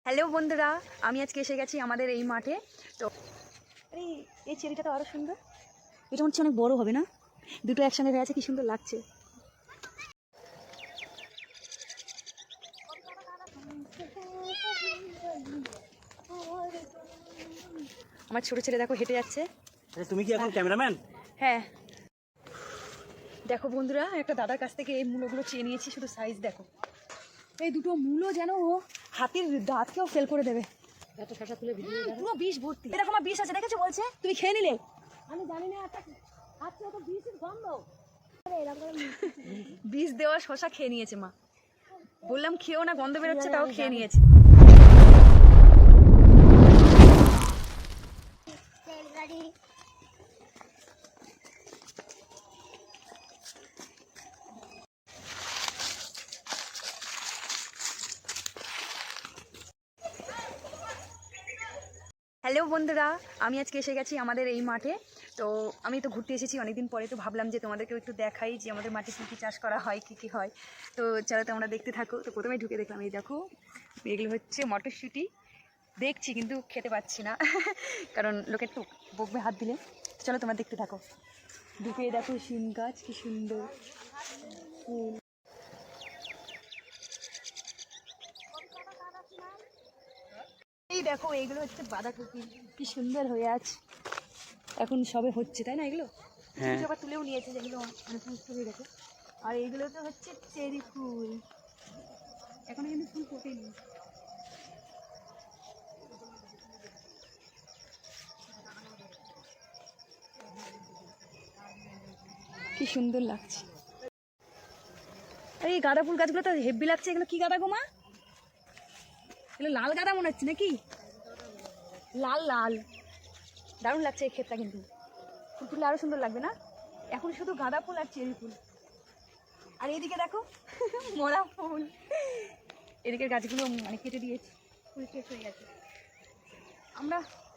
Hello বন্ধুরা, আমি আজকে এসে গেছি আমাদের এই মাঠে। তো আরে এই চেরিটা তো আরো সুন্দর, এটা হচ্ছে অনেক বড় হবে না? দুটো একসঙ্গে হয়ে আছে, কি সুন্দর লাগছে। আমার ছোট ছেলে দেখো হেঁটে যাচ্ছে। তুমি কি এখন ক্যামেরাম্যান? হ্যাঁ, দেখো বন্ধুরা, একটা দাদার কাছ থেকে এই মূলগুলো চেয়ে নিয়েছি। শুধু সাইজ দেখো, এই দুটো মূলো যেন ও হাতির দাঁতকেও ফেল করে দেবে। এত শশা তুলে ভিডিও পুরো বিষ ভর্তি, এরকম আমার বিষ আছে, দেখেছো? বলছে তুমি খেয়ে নিলে। আমি জানি না, আচ্ছা তো বিষের গন্ধ। বিষ দেওয়া শশা খেয়ে নিয়েছে মা। বললাম খেও না, গন্ধ বেরোচ্ছে, তাও খেয়ে নিয়েছে। হ্যালো বন্ধুরা, আমি আজকে এসে গেছি আমাদের এই মাঠে। তো আমি তো ঘুরতে এসেছি অনেকদিন পরে, তো ভাবলাম যে তোমাদেরকেও একটু দেখাই যে আমাদের মাঠে কী কী চাষ করা হয়, কী কী হয়। তো চলো তোমরা দেখতে থাকো। তো প্রথমে ঢুকে দেখলাম, এই দেখো এগুলো হচ্ছে মটরশুঁটি। দেখছি কিন্তু খেতে পাচ্ছি না কারণ লোকে একটু বকবে হাত দিলে। চলো তোমরা দেখতে থাকো। ঢুকে দেখো শিম গাছ, কি সুন্দর ফুল। এই দেখো এইগুলো হচ্ছে বাঁধাকপি, কি সুন্দর হয়ে আছে। এখন সবে হচ্ছে, তাই না? এগুলো কিছু আবার তুলেও নিয়েছে, যেগুলো মানে পুষ্ট হয়ে গেছে। আর এইগুলো তো হচ্ছে চেরি ফুল, এখন কিন্তু ফুল ফোটেনি। কি সুন্দর লাগছে। আরে এই গাঁদা ফুল গাছগুলো তো হেব্বি লাগছে। এগুলো কি গাঁদা গো মা? এগুলো লাল গাঁদা মনে হচ্ছে নাকি? লাল লাল, দারুণ লাগছে এই ক্ষেতটা। কিন্তু ফুল ফুললে আরো সুন্দর লাগবে না? এখন শুধু গাঁদা ফুল আর চেরি ফুল। আর এইদিকে দেখো মরা ফুল। এদিকের গাছগুলো মানে কেটে দিয়েছে, ফুল শেষ হয়ে গেছে।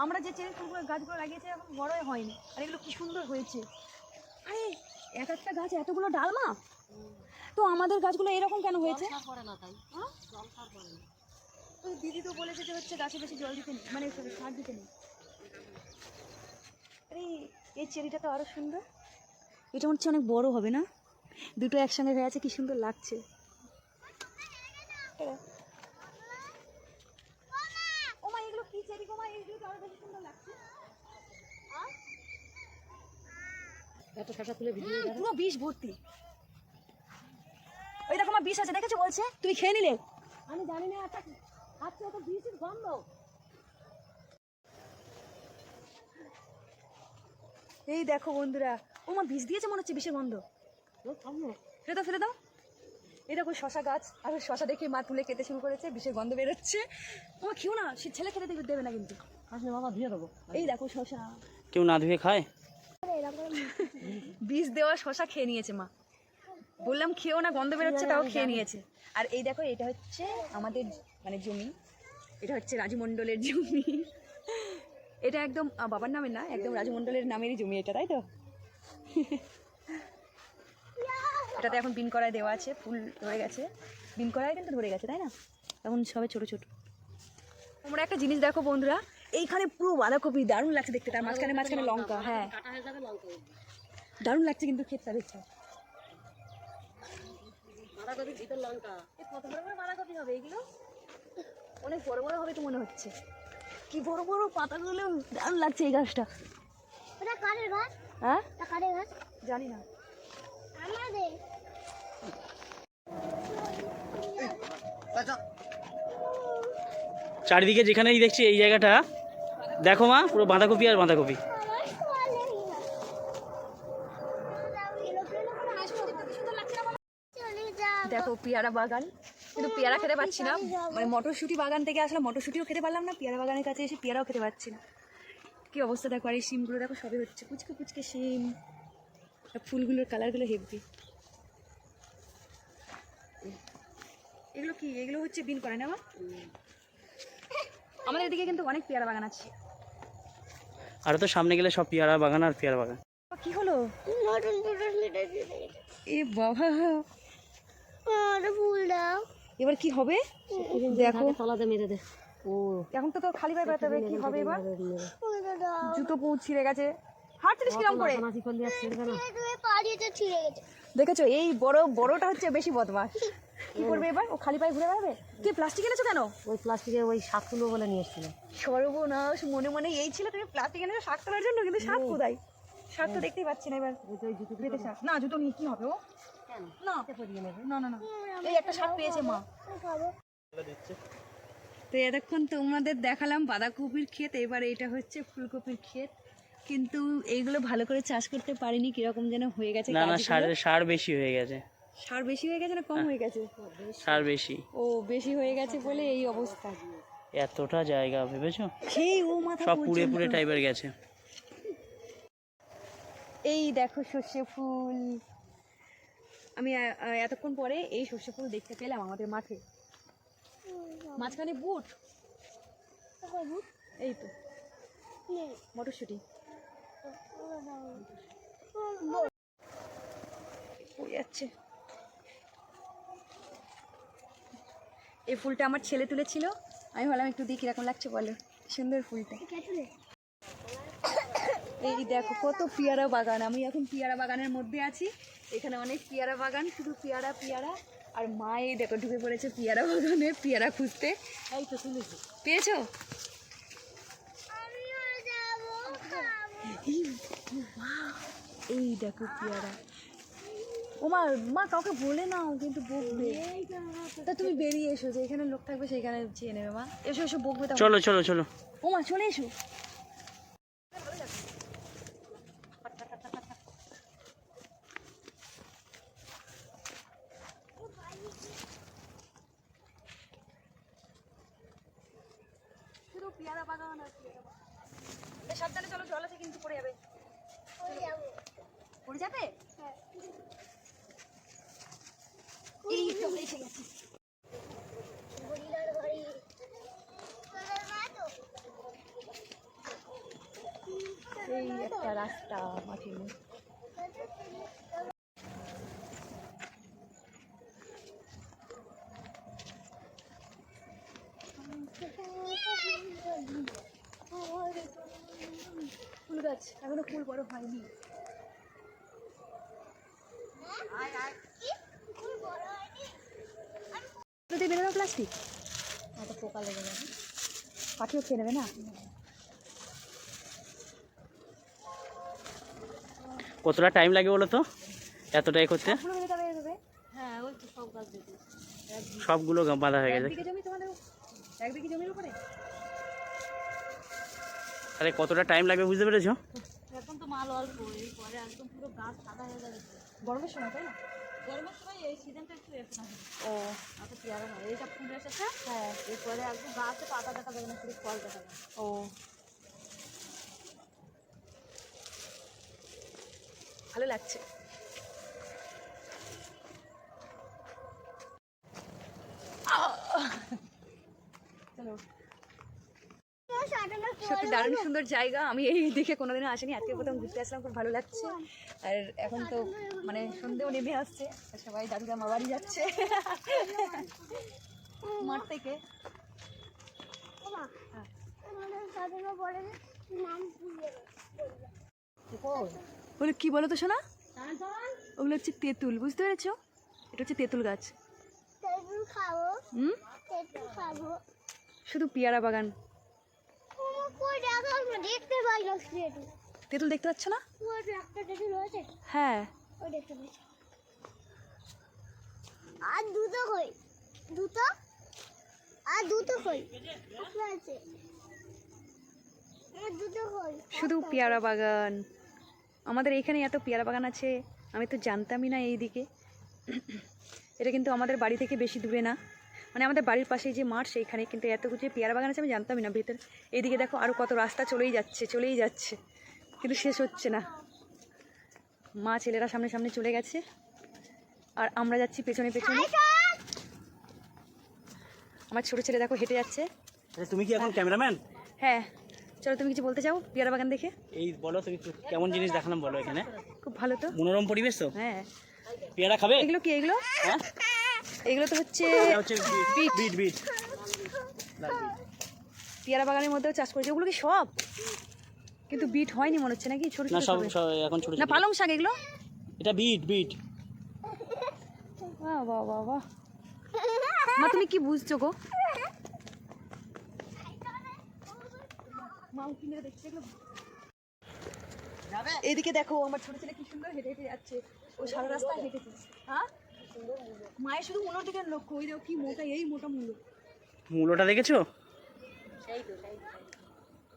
আমরা যে চেরি ফুলগুলো গাছগুলো লাগিয়েছি এখন বড়ই হয়নি। আর এগুলো কি সুন্দর হয়েছে। আরে এক একটা গাছ এতগুলো ডালমা। তো আমাদের গাছগুলো এরকম কেন হয়েছে? ওই দিদি তো বলেছে যে হচ্ছে গাছে বেশি জল দিতে নেই, মানে সার দিতে নেই। আরে এই চেরিটা তো আরো সুন্দর, এটা হচ্ছে অনেক বড় হবে না? দুটো একসঙ্গে হয়ে আছে, কি সুন্দর লাগছে। ও মা, এগুলো কি চেরি গো মা? এগুলো তো আরো বেশি সুন্দর লাগছে। এত শশা তুলে ভিডিও পুরো বিষ ভর্তি, ওই রকম বিষ আছে, দেখেছো? বলছে তুমি খেয়ে নিলে। আমি জানি না, আচ্ছা তো বিষের গন্ধ। এই দেখো বন্ধুরা, ও মা বিষ দিয়েছে মনে হচ্ছে, বিষের গন্ধ। ফেলে দাও ফেলে দাও। এই দেখো শশা গাছ, আর শশা দেখে মা তুলে খেতে শুরু করেছে, বিষের গন্ধ বেরোচ্ছে। ও মা খেও না, সে ছেলে খেতে দেবে না কিন্তু। আসলে বাবা ধুয়ে দেবো। এই দেখো শশা, কেউ না ধুয়ে খায়? বিষ দেওয়া শশা খেয়ে নিয়েছে মা। বললাম খেও না, গন্ধ বেরোচ্ছে, তাও খেয়ে নিয়েছে। আর এই দেখো এটা হচ্ছে আমাদের মানে জমি, এটা হচ্ছে রাজু মণ্ডলের জমি। এটা একদম বাবার নামের না, একদম রাজু মণ্ডলের নামেরই জমি এটা, তাই তো? এটাতে এখন বিন করায় দেওয়া আছে, ফুল ধরে গেছে, বিন করায় কিন্তু ধরে গেছে, তাই না? এখন সবে ছোট ছোট। তোমরা একটা জিনিস দেখো বন্ধুরা, এইখানে পুরো বাঁধাকপি, দারুণ লাগছে দেখতে। তার মাঝখানে মাঝখানে লঙ্কা, হ্যাঁ দারুণ লাগছে কিন্তু ক্ষেতটা দেখতে। বাঁধাকপির ভিতর লঙ্কা। কত বড় বড় বাঁধাকপি হবে এগুলো? অনেক বড় বড় হবে তো মনে হচ্ছে। কি বড় বড় পাতাগুলো, দারুণ লাগছে এই গাছটা। এটা কারের গাছ? হ্যাঁ এটা কারের গাছ? জানি না। আমাদের চারিদিকে যেখানেই দেখছি এই জায়গাটা দেখো মা, পুরো বাঁধাকপি আর বাঁধাকপি। দেখো পেয়ারা বাগান, কিন্তু পেয়ারা খেতে পাচ্ছি না। মানে মটরশুঁটি বাগান থেকে আসলাম, মটরশুঁটিও খেতে পারলাম না, পেয়ারা বাগানের কাছে এসে পেয়ারাও খেতে পাচ্ছি না। কি অবস্থা দেখো। আর এই শিমগুলো দেখো সবে হচ্ছে, পুচকে পুচকে শিম। ফুলগুলোর কালারগুলো হেভি। এগুলো কি? এগুলো হচ্ছে বিন করে না? আমাদের এদিকে কিন্তু অনেক পেয়ারা বাগান আছে। আর তো সামনে গেলে সব পেয়ারা বাগান আর পেয়ারা বাগান। কি হলো? এ বাবা, ফুল দাও। এবার কি হবে দেখো। তলাতে মেরে দে। ও এখন তো তোর খালি পায়ে বেড়াতে হবে, কি হবে এবার? ওই দাদা জুতো পু ছিঁড়ে গেছে, হাঁটছিস কিরম করে? নাচি করলে আর ছেড়বে না। তুমি পাড়িতে ছিঁড়ে গেছে। দেখেছো এই বড়টা হচ্ছে বেশি বদমাস। কি করবে এবার? ও খালি পায়ে ঘুরে বেড়াবে? কি প্লাস্টিক এনেছো কেন? ওই প্লাস্টিকের ওই শাক তুলো বলে নিয়ে এসেছিল। সর্বনাশ, মনে মনে এই ছিল তুমি প্লাস্টিক এনেছো শাক তোলার জন্য, কিন্তু শাক কোথায়? শাক তো দেখতেই পাচ্ছি না এবার। ওই তো ওই জুতো পেতে শাক না, জুতো নিয়ে কি হবে ও? কেন না পরিয়ে নেবে। না না না, এই একটা শাক পেয়েছে মা। আমি খাবো। তো এতক্ষণ তোমাদের দেখালাম বাঁধাকপির ক্ষেত, এবার এটা হচ্ছে ফুলকপির ক্ষেত। কিন্তু এইগুলো ভালো করে চাষ করতে পারিনি, কিরকম যেন হয়ে গেছে না না, গাছগুলো। সার বেশি হয়ে গেছে। সার বেশি হয়ে গেছে না কম হয়ে গেছে? সার বেশি। ও বেশি হয়ে গেছে বলে এই অবস্থা। এতটা জায়গা ভেবেছো? সেই ও মাথা সব পুড়ে পর্যন্ত। পুড়ে টাইপের গেছে। এই দেখো সর্ষে ফুল। আমি এতক্ষণ পরে এই সর্ষে ফুল দেখতে পেলাম আমাদের মাঠে। মাঝখানে বুট, এই তো মটরশুঁটি পড়ে যাচ্ছে। এই ফুলটা আমার ছেলে তুলেছিল, আমি ভাবলাম একটু দিই কিরকম লাগছে বলো। সুন্দর ফুলটা। এই দেখো কত পেয়ারা বাগান, আমি এখন পেয়ারা বাগানের মধ্যে আছি। এখানে অনেক পেয়ারা বাগান, শুধু পেয়ারা পেয়ারা। আর মা এই দেখো ঢুকে পড়েছে পেয়ারা বাগানে পেয়ারা খুঁজতে। এই তো তুলেছি। পেয়েছো? আমিও যাবো খাবো। এই দেখো পেয়ারা। ও মা, মা কাউকে বলে নাও কিন্তু বকবে। তা তুমি বেরিয়ে এসো, যে এখানে লোক থাকবে সেইখানে চেয়ে নেবে। মা এসো এসো, বকবে তো। চলো চলো চলো। ও মা চলে এসো। শুধু পেয়ারা বাগান আর পেয়ারা বাগান। এই সাবধানে চলো, জল আছে কিন্তু পড়ে যাবে। ওই যাবো। পড়ে যাবে? হ্যাঁ। এই তো এসে গেছি। গরিলার বাড়ি। গরিলার বাড়ি তো? এই একটা রাস্তা মাটির মধ্যে। ফুল গাছ, এখনো ফুল বড় হয়নি। দিয়ে বেরোনো প্লাস্টিক, এত পোকা লেগে যাবে। পাখিও খেয়ে নেবে না। কতটা টাইম লাগে বলো তো এতটাই করতে? ফুল বেরোতে বেরোবে। হ্যাঁ ওই তো সব গাছ দেখি। সবগুলো বাঁধা হয়ে গেছে। একদিকে জমি তোমাদের, একদিকে জমির উপরে। তাহলে কতটা টাইম লাগবে বুঝতে পেরেছো? এখন তো মাল অল্প, এই পরে একদম পুরো গাছ সাদা হয়ে যাবে। গরমের সময় তাই না? গরমের সময় এই সিজনটা একটু এসে না ও এত পেয়ারা হয়। এইসব ফুল এসেছে, হ্যাঁ এরপরে একদম গাছে পাতা দেখা যাবে না, শুধু ফল দেখা যাবে। ও, ভালো লাগছে। চলো, সত্যি দারুণ সুন্দর জায়গা। আমি এই দিকে কোনোদিনও আসিনি, আজকে প্রথম ঘুরতে আসলাম, খুব ভালো লাগছে। আর এখন তো মানে সন্ধেও নেমে আসছে, আর সবাই দাদুরা মা বাড়ি যাচ্ছে মাঠ থেকে। ওগুলো কি বলো তো শোনা? ওগুলো হচ্ছে তেঁতুল, বুঝতে পেরেছো? এটা হচ্ছে তেঁতুল গাছ। তেঁতুল খাবো। হুম, তেঁতুল খাবো। শুধু পেয়ারা বাগান। কই দেখো, আমরা দেখতে পাই না তেঁতুল। তেঁতুল দেখতে পাচ্ছ না? ওই একটা তেঁতুল আছে, হ্যাঁ, ওই দেখতে পাচ্ছি। আর দুটো কই? দুটো? আর দুটো কই? একটা আছে। আর দুটো কই? শুধু পেয়ারা বাগান। আমাদের এখানে এত পেয়ারা বাগান আছে, আমি তো জানতামই না এইদিকে। এটা কিন্তু আমাদের বাড়ি থেকে বেশি দূরে না, মানে আমাদের বাড়ির পাশেই যে মাঠ সেইখানে, কিন্তু এত কিছু পেয়ারা বাগান আছে আমি জানতামই না। ভেতর এইদিকে দেখো আরও কত রাস্তা চলেই যাচ্ছে, কিন্তু শেষ হচ্ছে না। মা ছেলেরা সামনে সামনে চলে গেছে, আর আমরা যাচ্ছি পেছনে পেছনে। আমার ছোটো ছেলে দেখো হেঁটে যাচ্ছে। তুমি কি এখন ক্যামেরাম্যান? হ্যাঁ, চলো তুমি কিছু বলতে চাও পেয়ারা বাগান দেখে? এই বলো তুমি কেমন জিনিস দেখালাম বলো। এখানে খুব ভালো তো। মনোরম পরিবেশ তো। হ্যাঁ, পেয়ারা খাবে? এগুলো কি? এগুলো হ্যাঁ, এগুলো তো হচ্ছে এটা হচ্ছে বিট বিট বিট। পেয়ারা বাগানের মধ্যেও চাষ করেছে, ওগুলো কি সব? কিন্তু বিট হয়নি মনে হচ্ছে নাকি, ছোট না ছোট সব সবে? সব এখন ছোট না ছোট। পালং শাক এগুলো? এটা বিট বিট। বাহ বাহ বাহ বাহ। মা তুমি কি বুঝছো গো? মা কিনে দেখছে এগুলো। এইদিকে দেখো আমার ছোট ছেলে কি সুন্দর হেঁটে হেঁটে যাচ্ছে, ও সারা রাস্তা হেঁটেছে। হ্যাঁ মায়ের শুধু মূলোর দিকে লক্ষ্য, ওই দেখো কি মোটা, এই মোটা মূলো। মূলোটা দেখেছো?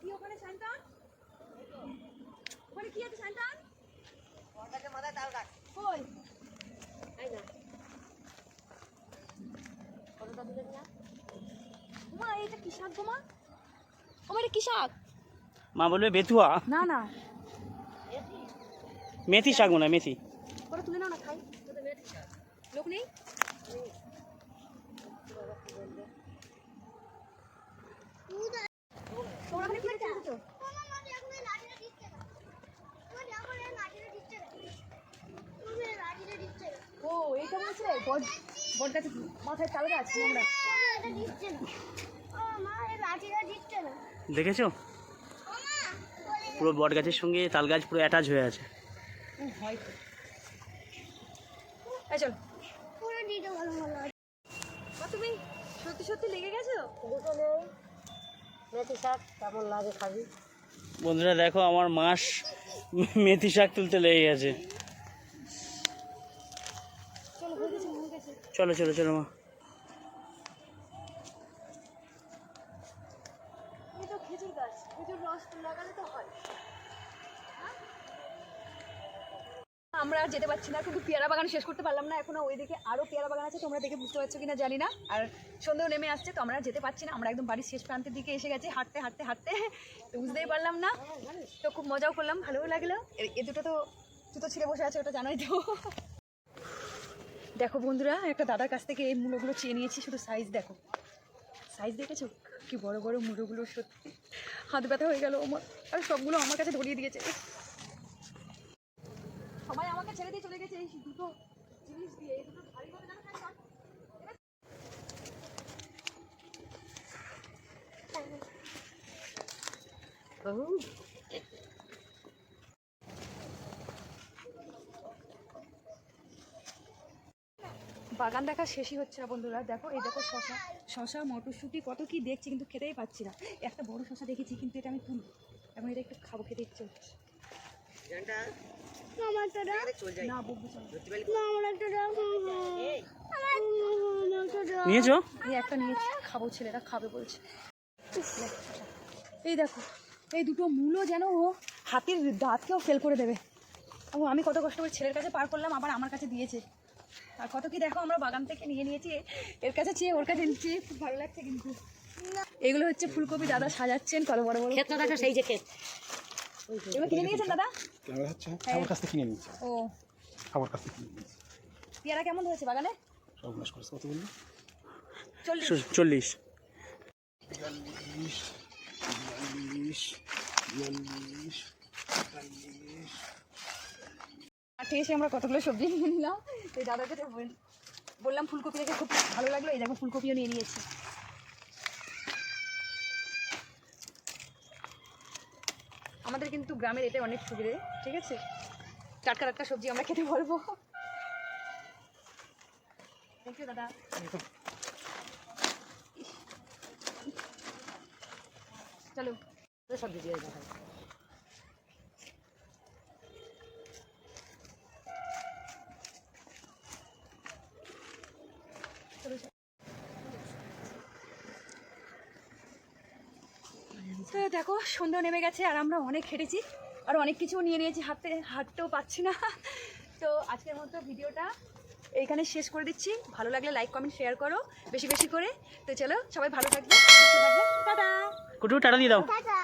কি ওখানে শান্তান? ওখানে কি আছে শান্তান? কই? মা এটা কি শাক গো মা? ও মা এটা কি শাক? মা বলবে বেথুয়া। না না মেথি শাক মনে হয়, মেথি। ওরা তুলে নাও না, খাই। লোক নেই? তোমরা ওখানে কি দেখছো? মামা আমাকে এখন এই লাঠিটা দিচ্ছে না। আমার এখন এই লাঠিটা দিচ্ছে না। তুমি এই লাঠিটা দিচ্ছে না। ও এইটা বলছিলে বট গাছে মাথায় তাল গাছ আমরা। এটা দিচ্ছে না। ও মা এই লাঠিটা দিচ্ছে না। দেখেছো? মামা বলে পুরো বট গাছের সঙ্গে তাল গাছ পুরো অ্যাটাচ হয়ে আছে। হয়তো এই চল পুরো দিতে ভালো ভালো। মা তুমি সত্যি সত্যি লেগে গেছো? মেথি শাক কেমন লাগে খাবি? বন্ধুরা দেখো আমার মাস মেথি শাক তুলতে লেগে গেছে। চলো হয়ে গেছে হয়ে গেছে। চলো চলো চলো মা। এই তো খেজুর গাছ, খেজুর রস লাগালে তো হয়। আমরা আর যেতে পারছি না, কিন্তু পেয়ারা বাগান শেষ করতে পারলাম না এখনো। ওইদিকে আরও পেয়ারা বাগান আছে, তোমরা দেখে বুঝতে পারছো কিনা জানি না। আর সন্ধ্যেও নেমে আসছে, তো আমরা আর যেতে পারছি না। আমরা একদম বাড়ির শেষ প্রান্তের দিকে এসে গেছি, হাঁটতে হাঁটতে হাঁটতে। তো বুঝতেই পারলাম না, তো খুব মজাও করলাম, ভালোও লাগলো। এ দুটো তো জুতো ছিঁড়ে বসে আছে, ওটা জানোই তো। দেখো বন্ধুরা, একটা দাদার কাছ থেকে এই মূলোগুলো চেয়ে নিয়েছি, শুধু সাইজ দেখো, সাইজ দেখেছো কি বড় বড় মূলোগুলো, সত্যি হাত ব্যথা হয়ে গেল আমার। আর সবগুলো আমার কাছে ধরিয়ে দিয়েছে, সবাই আমাকে ছেড়ে দিয়ে চলে গেছে এই দুটো জিনিস দিয়ে। এই দুটো ভারী হবে না খাই। বাগান দেখা শেষই হচ্ছে না বন্ধুরা। দেখো এই দেখো শশা, শশা মটরশুঁটি কত কি দেখছি, কিন্তু খেতেই পাচ্ছি না। একটা বড় শশা দেখেছি, কিন্তু এটা আমি তুলি, এখন এটা একটু খাবো, খেতে ইচ্ছে হচ্ছে। মামা তো দাও। না বকবো চলো। মামা একটা দাও। আমার একটা দাও। নিয়েছো? এই একটা নিয়েছি, খাবো, ছেলেরা খাবে বলছে। এই দেখো এই দুটো মূলো যেন ও হাতির দাঁতকেও ফেল করে দেবে। ও আমি কত কষ্ট করে ছেলের কাছে পার করলাম, আবার আমার কাছে দিয়েছে। আর কত কি দেখো আমরা বাগান থেকে নিয়ে নিয়েছি, এর কাছে চেয়ে ওর কাছে চেয়ে খুব ভালো লাগছে। কিন্তু এগুলো হচ্ছে ফুলকপি, দাদা সাজাচ্ছেন কত বড় বড়। ক্ষেতটা দেখো, সেই যে ক্ষেত। এগুলো কিনে নিয়েছেন দাদা? কেমন হচ্ছে? আমার কাছ থেকে কিনে নিয়েছি। ও আমার কাছ থেকে কিনে নিয়েছি। পেয়ারা কেমন হয়েছে বাগানে? সব নাশ করেছে। কত বললি? 40। 40। 42, 42, 42, 43। মাঠে এসে আমরা কতগুলো সবজি নিয়ে নিলাম। তো এই দাদাকে তো বললাম ফুলকপি দেখে খুব ভালো লাগলো, এই দেখো ফুলকপিও নিয়ে নিয়েছি। আমাদের কিন্তু গ্রামের এটা অনেক সুবিধে, ঠিক আছে, টাটকা টাটকা সবজি আমরা খেতে পারবো। থ্যাংক ইউ দাদা। চলো সব ভিজিয়ে দেখাই। তো দেখো সন্ধ্যা নেমে গেছে, আর আমরা অনেক হেঁটেছি, আর অনেক কিছু নিয়ে নিয়েছি, হাঁটতেও পাচ্ছি না। তো আজকের মতো ভিডিওটা এইখানে শেষ করে দিচ্ছি। ভালো লাগলে লাইক কমেন্ট শেয়ার করো বেশি বেশি করে। তো চলো সবাই ভালো থাকবে, সুস্থ থাকবে, টাটা। কুটু টাটা দিয়ে দাও। টাটা।